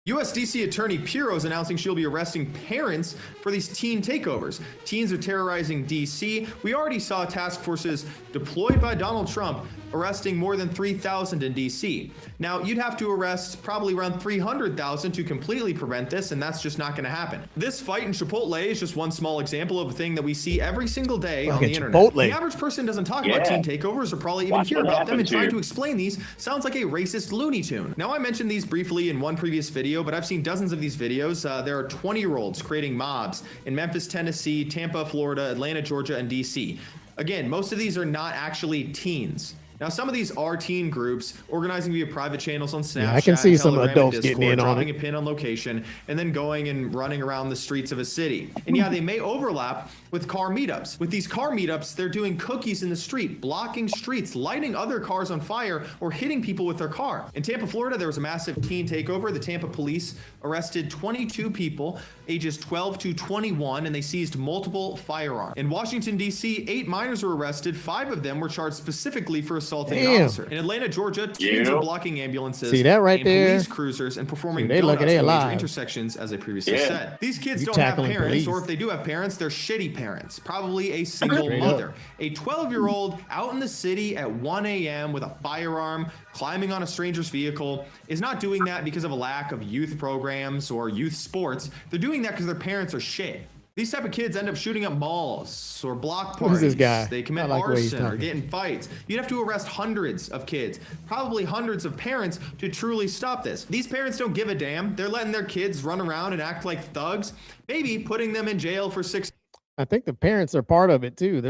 USDC Attorney Pirro is announcing she'll be arresting parents for these teen takeovers. Teens are terrorizing DC. We already saw task forces deployed by Donald Trump arresting more than 3,000 in DC. Now, you'd have to arrest probably around 300,000 to completely prevent this, and that's just not going to happen. This fight in Chipotle is just one small example of a thing that we see every single day on the internet. Chipotle. The average person doesn't talk about teen takeovers or probably even hear about them, and trying to explain these sounds like a racist Looney Tune. Now, I mentioned these briefly in one previous video, but I've seen dozens of these videos. There are 20-year-olds creating mobs in Memphis, Tennessee, Tampa, Florida, Atlanta, Georgia, and DC. Again, most of these are not actually teens. Now, some of these are teen groups organizing via private channels on Snapchat, Yeah, I can see some Telegram, adults and getting Discord, in on dropping it. a pin on location, and then going and running around the streets of a city. And yeah, they may overlap with car meetups. With these car meetups, they're doing cookies in the street, blocking streets, lighting other cars on fire, or hitting people with their car. In Tampa, Florida, there was a massive teen takeover. The Tampa police arrested 22 people, ages 12 to 21, and they seized multiple firearms. In Washington, D.C., 8 minors were arrested. 5 of them were charged specifically for assaulting an Damn. officer. In Atlanta, Georgia, teens are blocking ambulances, See that right and there? police cruisers, and performing See, they lucky donuts they in major alive. intersections, as I previously said. These kids You don't have tackling parents, police. or if they do have parents, they're shitty parents. Probably a single Straight mother. up. A 12-year-old out in the city at 1 a.m. with a firearm, climbing on a stranger's vehicle, is not doing that because of a lack of youth programs or youth sports. They're doing that because their parents are shit. These type of kids end up shooting up malls or block Who's parties. this guy? They commit I like the way he's arson or talking. get in fights. You'd have to arrest hundreds of kids, probably hundreds of parents, to truly stop this. These parents don't give a damn. They're letting their kids run around and act like thugs, maybe putting them in jail for 6 I think the parents are part of it too.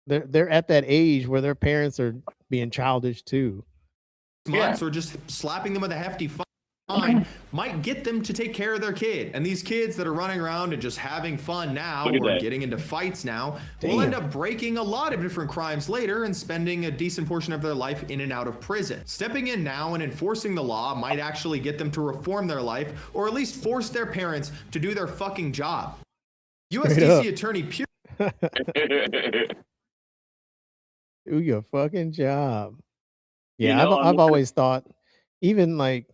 They're at that age where their parents are being childish too. months, or just slapping them with a hefty fine might get them to take care of their kid. And these kids that are running around and just having fun now, Look at or that. getting into fights now, will end Damn. up breaking a lot of different crimes later and spending a decent portion of their life in and out of prison. Stepping in now and enforcing the law might actually get them to reform their life, or at least force their parents to do their fucking job. USDC Attorney Pure Do your fucking job. You Yeah, know, I've always thought, even like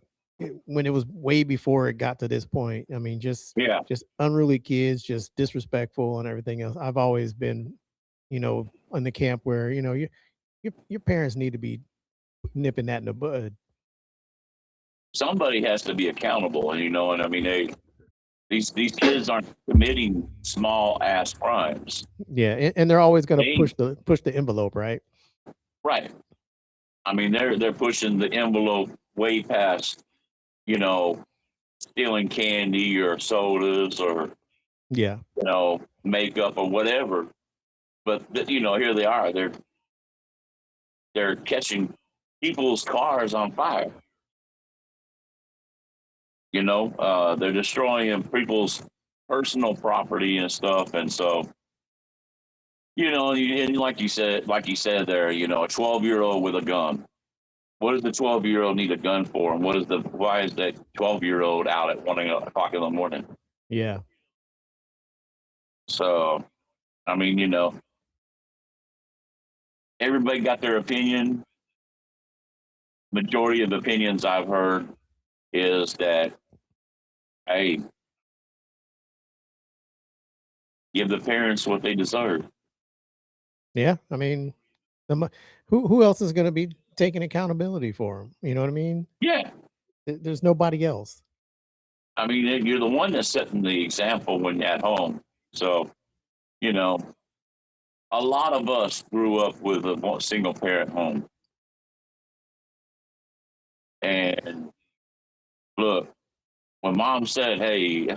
when it was way before it got to this point. I mean, just unruly kids, just disrespectful and everything else. I've always been, in the camp where your parents need to be nipping that in the bud. somebody has to be accountable, and and I mean, these kids aren't committing small ass crimes. Yeah, and they're always going to push the envelope, right? Right. I mean, they're pushing the envelope way past, stealing candy or sodas or Yeah, makeup or whatever. But here they are. They're catching people's cars on fire. They're destroying people's personal property and stuff, and so. And like you said there, a 12-year-old with a gun. What does the 12-year-old need a gun for? And why is that 12-year-old out at 1 o'clock in the morning? yeah. So, I mean, everybody got their opinion. Majority of opinions I've heard is that, hey, give the parents what they deserve. Yeah, I mean, who else is going to be taking accountability for them? You know what I mean? Yeah. There's nobody else. I mean, you're the one that's setting the example when you're at home. So, a lot of us grew up with a single parent home. And look, when mom said, hey,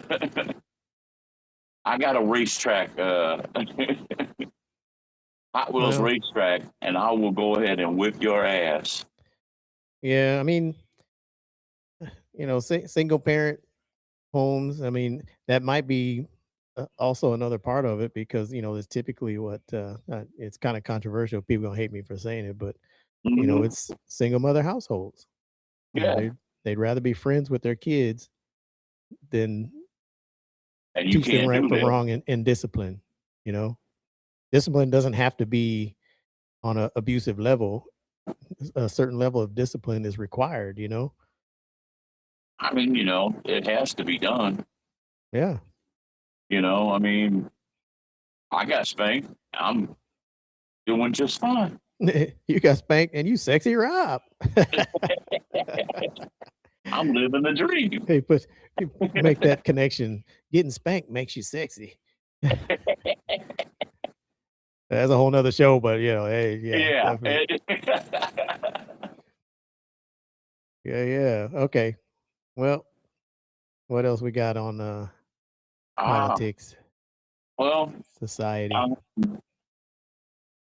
I got a racetrack, Hot Wheels racetrack, and I will go ahead and whip your ass. Yeah, I mean, single parent homes. I mean, that might be also another part of it because it's typically what it's kind of controversial. People gonna hate me for saying it, but it's single mother households. They'd rather be friends with their kids than and you teach them can't right do from that. wrong and discipline. Discipline doesn't have to be on an abusive level. A certain level of discipline is required. I mean, it has to be done. Yeah. I mean, I got spanked. I'm doing just fine. You got spanked and you sexy Rob. I'm living the dream. Hey, you make that connection. Getting spanked makes you sexy. That's a whole nother show, but hey, Yeah. yeah. Okay. Well, what else we got on politics, Well, society?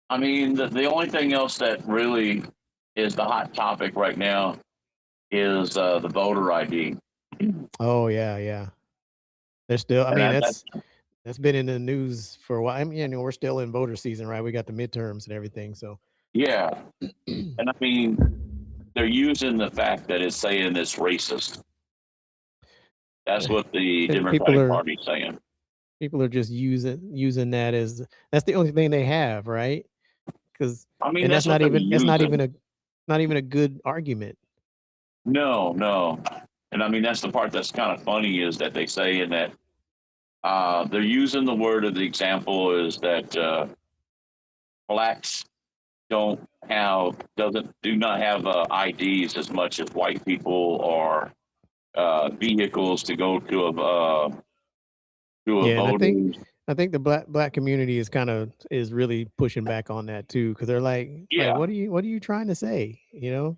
I mean, the only thing else that really is the hot topic right now is the voter ID. Oh yeah, yeah. They're still. I And mean, that's that's been in the news for a while. I mean, we're still in voter season, right? We got the midterms and everything. So yeah. And I mean, they're using the fact that it's saying it's racist. That's what the people Democratic are Party's saying. people are just using that as that's the only thing they have, right? Because I mean, and that's what they're using. not even a good argument. No, no. And I mean, that's the part that's kind of funny is that they say in that they're using the word of the example is that blacks do not have IDs as much as white people or vehicles to go to a Yeah, and voting. I think the black community is really pushing back on that too, because they're like, Yeah, what are you trying to say? yeah,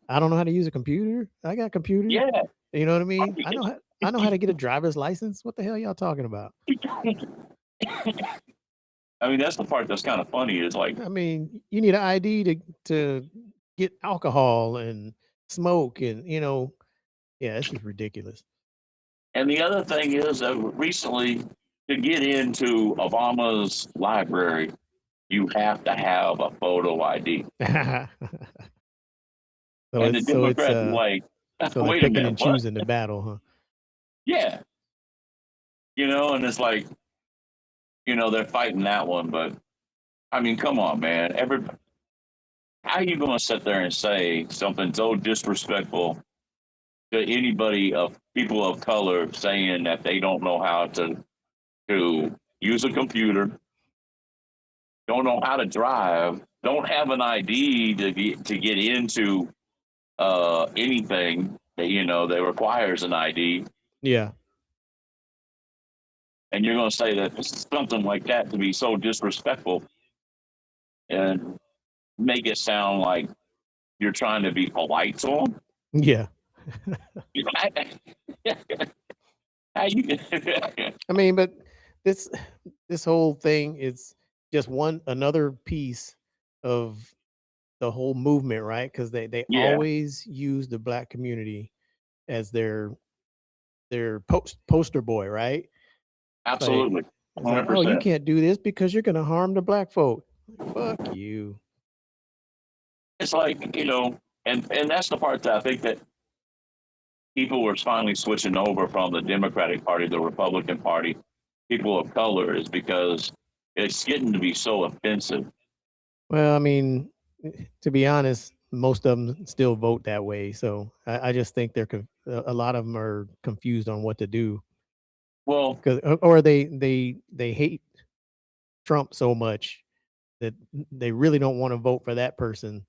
I don't know how to use a computer. I got a computer. yeah. You know what I mean? I I know how to get a driver's license. What the hell y'all talking about? mean, that's the part that's kind of funny. Is like, I mean, you need an ID to get alcohol and smoke and yeah, it's just ridiculous. and the other thing is that recently to get into Obama's library, you have to have a photo ID. So And the it's Democrats are like, so they're wait a picking and minute, what? choosing the battle, huh? Yeah, and it's like, they're fighting that one, but I mean, come on, man. How are you going to sit there and say something so disrespectful to anybody of people of color, saying that they don't know how to use a computer, don't know how to drive, don't have an ID to get into anything that requires an ID, Yeah. and you're going to say that something like that to be so disrespectful and make it sound like you're trying to be polite to them. Yeah. How you? I mean, but this this whole thing is just another piece of the whole movement, right? Because they Yeah, always use the black community as their poster boy, right? It's like absolutely, it's like, oh, you 100%. can't do this because you're gonna harm the black folk. Fuck you. It's like and that's the part that I think that people were finally switching over from the Democratic Party to the Republican Party. People of color is because it's getting to be so offensive. Well, I mean, to be honest, most of them still vote that way. So I just think a lot of them are confused on what to do Well, because or they hate Trump so much that they really don't want to vote for that person.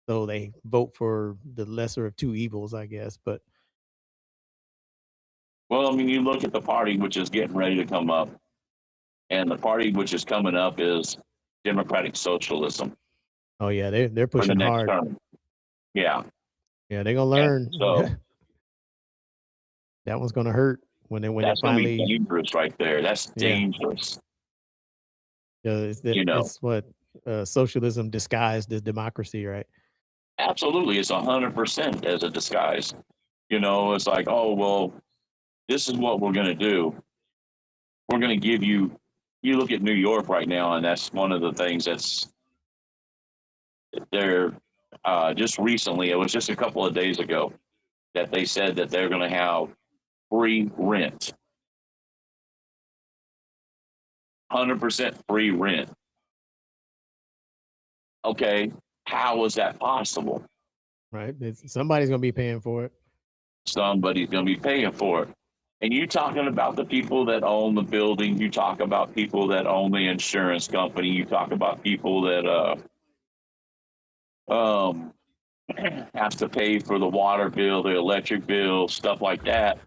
So they vote for the lesser of two evils, I guess. But I mean, you look at the party which is getting ready to come up, and the party which is coming up is Democratic Socialism oh yeah, they're for the pushing next hard. term. Yeah, Yeah, they're gonna and learn. so That one's gonna hurt when it that's going to be finally. dangerous right there. That's Yeah, dangerous. it's what socialism disguised as democracy, right? Absolutely, it's 100% as a disguise. It's like, oh well, this is what we're going to do. We're going to give you. You look at New York right now, and that's one of the things that's there. Just recently, it was just a couple of days ago that they said that they're going to have free rent, 100% free rent. Okay, how is that possible? Right. Somebody's gonna be paying for it. Somebody's going to be paying for it. And you talking about the people that own the building. You talk about people that own the insurance company. You talk about people that have to pay for the water bill, the electric bill, stuff like that.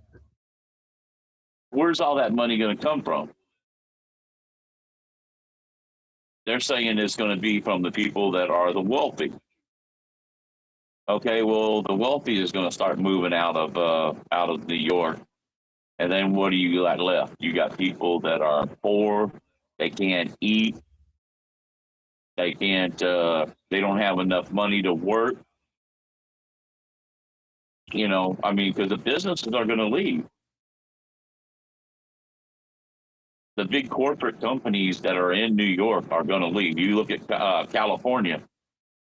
Where's all that money going to come from? They're saying it's going to be from the people that are the wealthy. Okay, well, the wealthy is going to start moving out of New York. And then what do you got left? You got people that are poor, they can't eat, they don't have enough money to work. You know, I mean, because the businesses are going to leave. The big corporate companies that are in New York are going to leave. You look at California,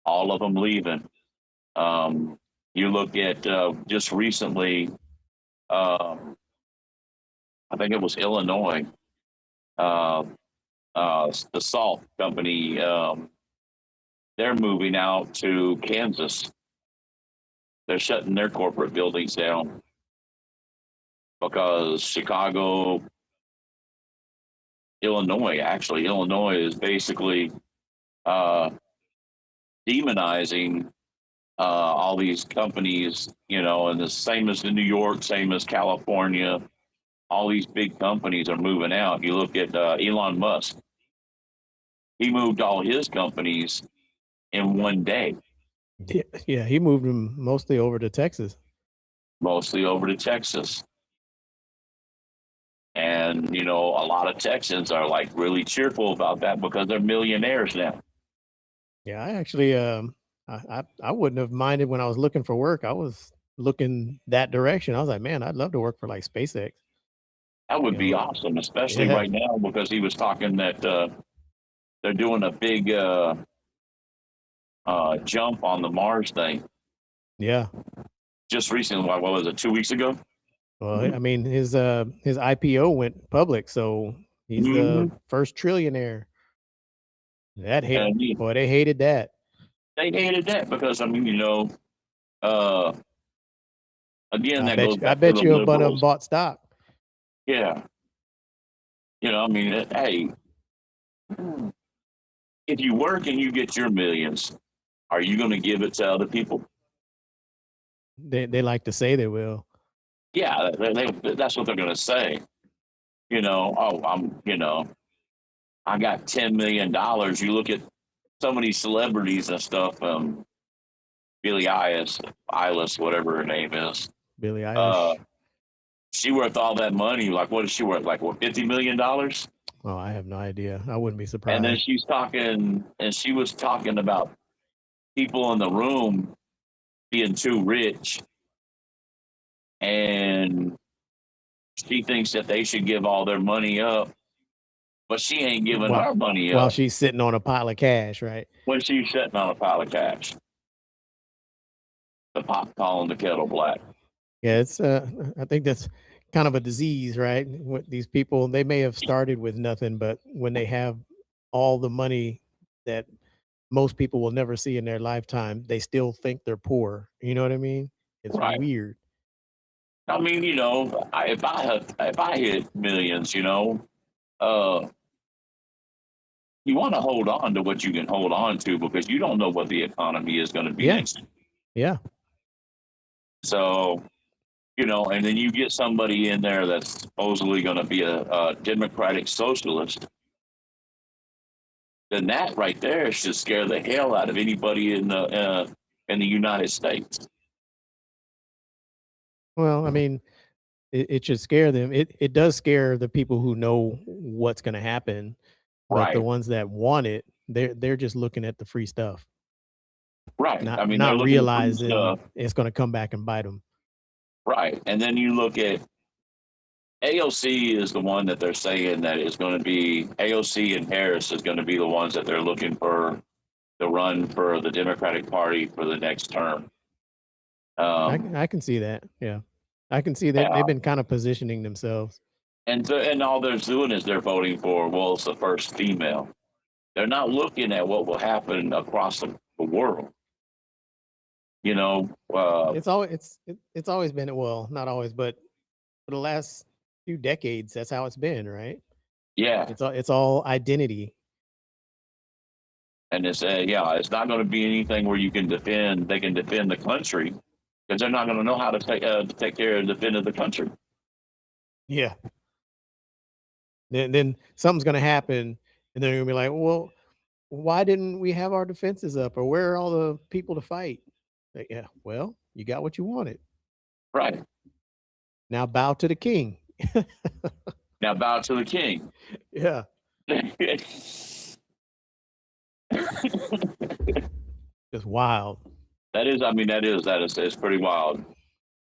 all of them leaving. You look at just recently, I think it was Illinois, the salt company, they're moving out to Kansas. They're shutting their corporate buildings down because Chicago, Illinois is basically demonizing all these companies, you know, and the same as in New York, same as California. All these big companies are moving out. You look at Elon Musk. He moved all his companies in one day, Yeah, he moved them mostly over to Texas. mostly over to Texas. And, you know, a lot of Texans are like really cheerful about that because they're millionaires now. Yeah, I actually, I wouldn't have minded when I was looking for work. I was looking that direction. I was like, man, I'd love to work for like SpaceX. That would You be know, awesome, especially yeah, right now because he was talking that they're doing a big jump on the Mars thing. yeah. Just recently, what was it, 2 weeks ago? Well, I mean, his IPO went public, so he's the Mm-hmm. first trillionaire. That hate, And boy, they hated that. they hated that because, I mean, you know, uh, again, that goes I back to bet the you a bunch of them liberals. bought stock. Yeah. You know, I mean, hey, if you work and you get your millions, are you going to give it to other people? They like to say they will. Yeah, that's what they're going to say. You know, oh, you know, I got $10 million. You look at so many celebrities and stuff. Billie Eilish, whatever her name is. Billie Uh, Eilish. she worth all that money. Like, what is she worth? Like, what, $50 million? Oh, I have no idea. I wouldn't be And then surprised. she was talking about people in the room being too rich, and she thinks that they should give all their money up, but she ain't giving While her money while up she's sitting on a pile of cash, right? when she's sitting on a pile of cash. The pot calling the kettle black. Yeah, it's I think that's kind of a disease, right? What these people, they may have started with nothing, but when they have all the money that most people will never see in their lifetime, they still think they're poor. You know what I mean? It's Right. weird. I mean, you know, if I hit millions, you know, uh, you want to hold on to what you can hold on to because you don't know what the economy is going to be Yeah. next year. Yeah. So, you know, and then you get somebody in there that's supposedly going to be a democratic socialist, then that right there should scare the hell out of anybody in the United States. Well, I mean, it should scare them. It does scare the people who know what's going to happen, but the Right, ones that want it, they're just looking at the free stuff, right. I mean, they're not looking at free realizing stuff, it's going to come back and bite them. right? And then you look at AOC is the one that they're saying that is going to be AOC and Harris is going to be the ones that they're looking for to run for the Democratic Party for the next term. I can see that. Yeah, I can see that Yeah, they've been kind of positioning themselves. and all they're doing is they're voting for, well, it's the first female. They're not looking at what will happen across the world. You know, It's always been, well, not always, but for the last few decades, that's how it's been, right? yeah, It's all identity. and it's yeah, it's not going to be anything where you can defend. They can defend the country because they're not going to know how to take care of defending the country. Yeah. Then something's gonna happen, and they're gonna be like, well, why didn't we have our defenses up, or where are all the people to fight? Like, yeah, well, you got what you wanted. Right. Now bow to the king. Now bow to the king. Yeah. Just wild. That is, it's pretty wild.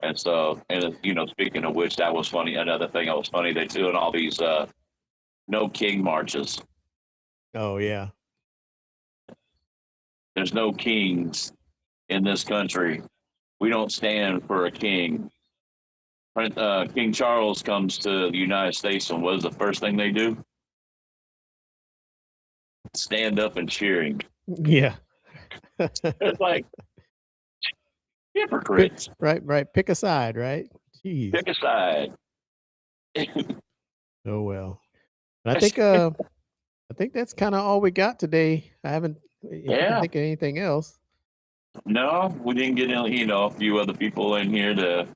And so, and you know, speaking of which, that was funny. Another thing that was funny, they're doing all these no king marches. Oh yeah. There's no kings in this country. We don't stand for a king. King Charles comes to the United States, and what is the first thing they do? Stand up and cheering. Yeah. It's like Pick, hypocrites. right. Pick a side, right? Jeez. Pick a side. Oh well. But I think that's kind of all we got today. I haven't if you can Yeah. think of anything else. No, we didn't get in, you know, a few other people in here to,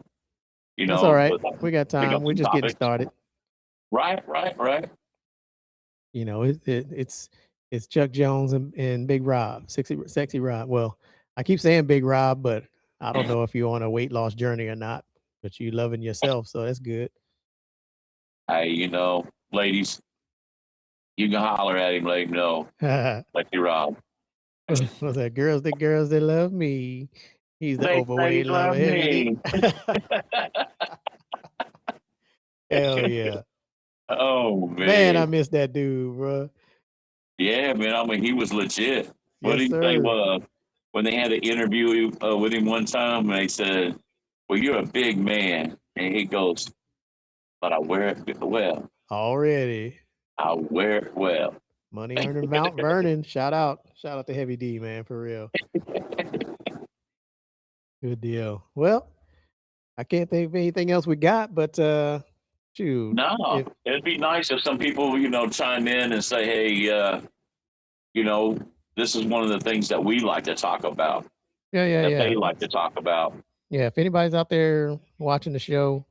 you That's know, all right. put- We got pick time. up We're some just getting topics. started. Right. You know, it's Chuck Jones and Big Rob, sexy Rob. Well, I keep saying Big Rob, but I don't know if you're on a weight loss journey or not. But you loving yourself, so that's good. Hey, you know, ladies, you can holler at him, let him know, like you Rob. What's that? Girls, they love me. He's the They overweight love lover. Heavy me. D. Hell yeah. Oh Man, I man. miss that dude, bro. Yeah, man. I mean, he was legit. What Yes, did he say? sir. When they had an interview with him one time, and they said, "Well, you're a big man," and he goes, "But I wear it well. Already. I wear it well." Money earning Mount Vernon. Shout out to Heavy D, man, for real. Good deal. Well, I can't think of anything else we got, but shoot. No, If it'd be nice if some people, you know, chime in and say, "Hey, you know, this is one of the things that we like to talk about, yeah. that they like to talk about." Yeah, if anybody's out there watching the show,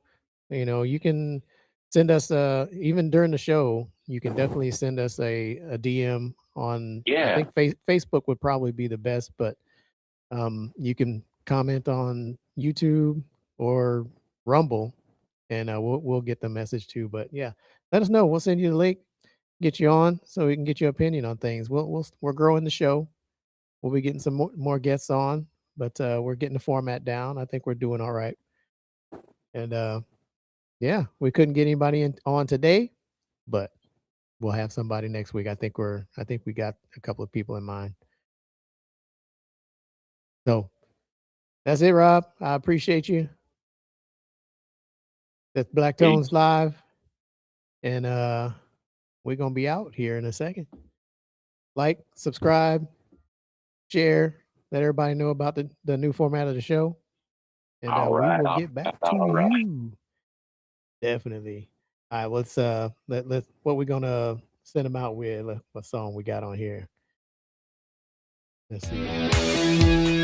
you know, you can send us even during the show, you can definitely send us a DM on I Yeah, think Facebook would probably be the best, but you can comment on YouTube or Rumble and we'll get the message too. But yeah, let us know. We'll send you the link, get you on so we can get your opinion on things. We're growing the show. We'll be getting some more guests on, but we're getting the format down. I think we're doing all right. And yeah, we couldn't get anybody on today, but we'll have somebody next week. I think we got a couple of people in mind. So that's it, Rob. I appreciate you. That's BlaakTones peace. Live. And we're gonna be out here in a second. Like, subscribe, share, let everybody know about the new format of the show. And All we right, will get back to all right. you. Definitely. All right, let's what we gonna send them out with, what song we got on here. Let's see.